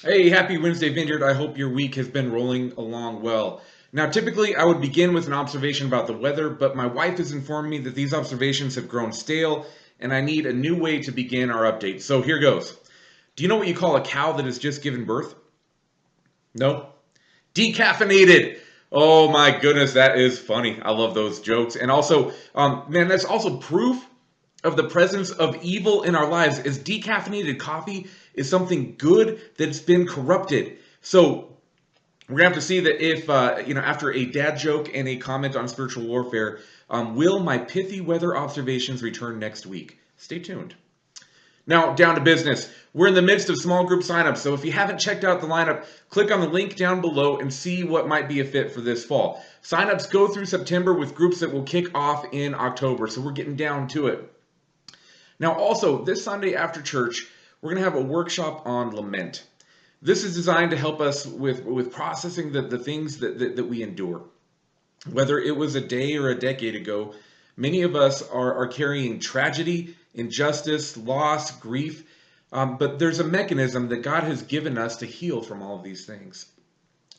Hey, happy Wednesday, Vineyard. I hope your week has been rolling along well. Now, typically, I would begin with an observation about the weather, but my wife has informed me that these observations have grown stale, and I need a new way to begin our update. So here goes. Do you know what you call a cow that has just given birth? No? Decaffeinated. Oh my goodness, that is funny. I love those jokes. And also, man, that's also proof of the presence of evil in our lives. Is decaffeinated coffee is something good that's been corrupted. So we're gonna have to see that if after a dad joke and a comment on spiritual warfare, will my pithy weather observations return next week? Stay tuned. Now, down to business. We're in the midst of small group signups, so if you haven't checked out the lineup, click on the link down below and see what might be a fit for this fall. Signups go through September with groups that will kick off in October, so we're getting down to it. Now, also, this Sunday after church, we're going to have a workshop on lament. This is designed to help us with processing the things that we endure. Whether it was a day or a decade ago, many of us are carrying tragedy, injustice, loss, grief, but there's a mechanism that God has given us to heal from all of these things.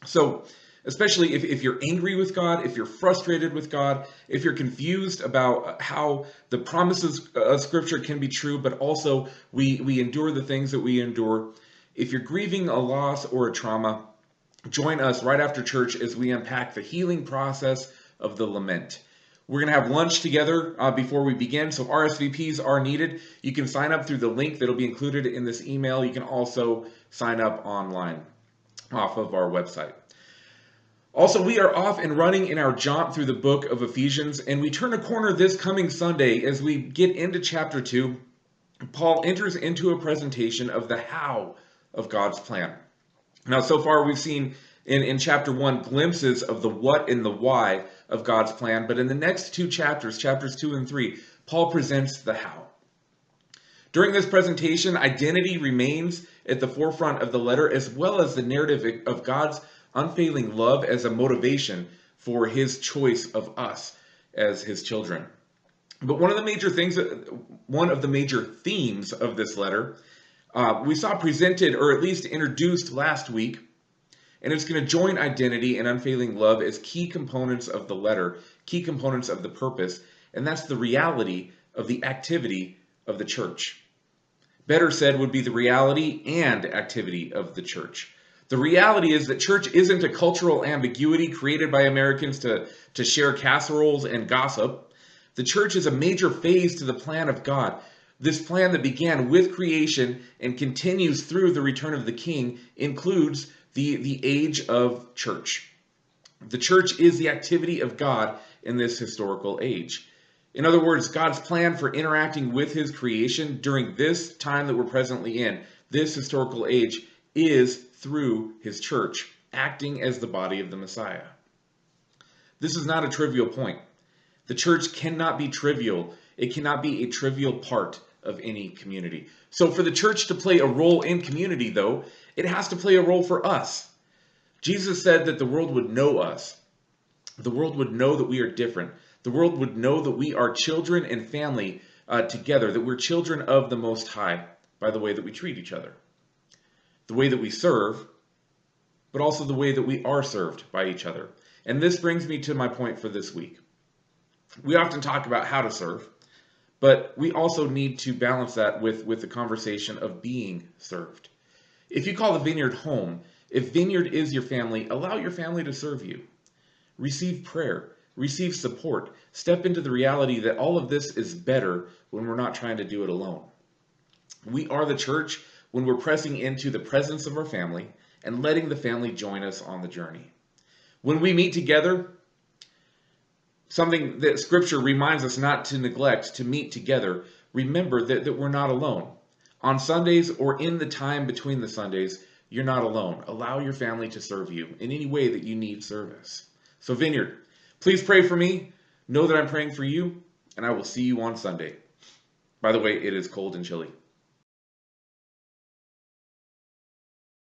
So, especially if you're angry with God, if you're frustrated with God, if you're confused about how the promises of Scripture can be true, but also we endure the things that we endure, if you're grieving a loss or a trauma, join us right after church as we unpack the healing process of the lament. We're going to have lunch together before we begin, so RSVPs are needed. You can sign up through the link that'll be included in this email. You can also sign up online off of our website. Also, we are off and running in our jaunt through the book of Ephesians, and we turn a corner this coming Sunday as we get into chapter 2. Paul enters into a presentation of the how of God's plan. Now, so far we've seen in chapter 1 glimpses of the what and the why of God's plan, but in the next two chapters, chapters 2 and 3, Paul presents the how. During this presentation, identity remains at the forefront of the letter, as well as the narrative of God's unfailing love as a motivation for his choice of us as his children. But one of the major themes of this letter, we saw presented or at least introduced last week, and it's going to join identity and unfailing love as key components of the letter, key components of the purpose, and that's the reality of the activity of the church. Better said would be the reality and activity of the church. The reality is that church isn't a cultural ambiguity created by Americans to share casseroles and gossip. The church is a major phase to the plan of God. This plan that began with creation and continues through the return of the King includes the age of church. The church is the activity of God in this historical age. In other words, God's plan for interacting with his creation during this time that we're presently in, this historical age, is through his church, acting as the body of the Messiah. This is not a trivial point. The church cannot be trivial. It cannot be a trivial part of any community. So for the church to play a role in community, though, it has to play a role for us. Jesus said that the world would know us. The world would know that we are different. The world would know that we are children and family together, that we're children of the Most High by the way that we treat each other, the way that we serve, but also the way that we are served by each other. And this brings me to my point for this week. We often talk about how to serve, but we also need to balance that with the conversation of being served. If you call the Vineyard home, if Vineyard is your family, allow your family to serve you. Receive prayer, receive support, step into the reality that all of this is better when we're not trying to do it alone. We are the church when we're pressing into the presence of our family and letting the family join us on the journey. When we meet together, something that Scripture reminds us not to neglect, to meet together, remember that we're not alone. On Sundays or in the time between the Sundays, you're not alone. Allow your family to serve you in any way that you need service. So Vineyard, please pray for me. Know that I'm praying for you, and I will see you on Sunday. By the way, it is cold and chilly.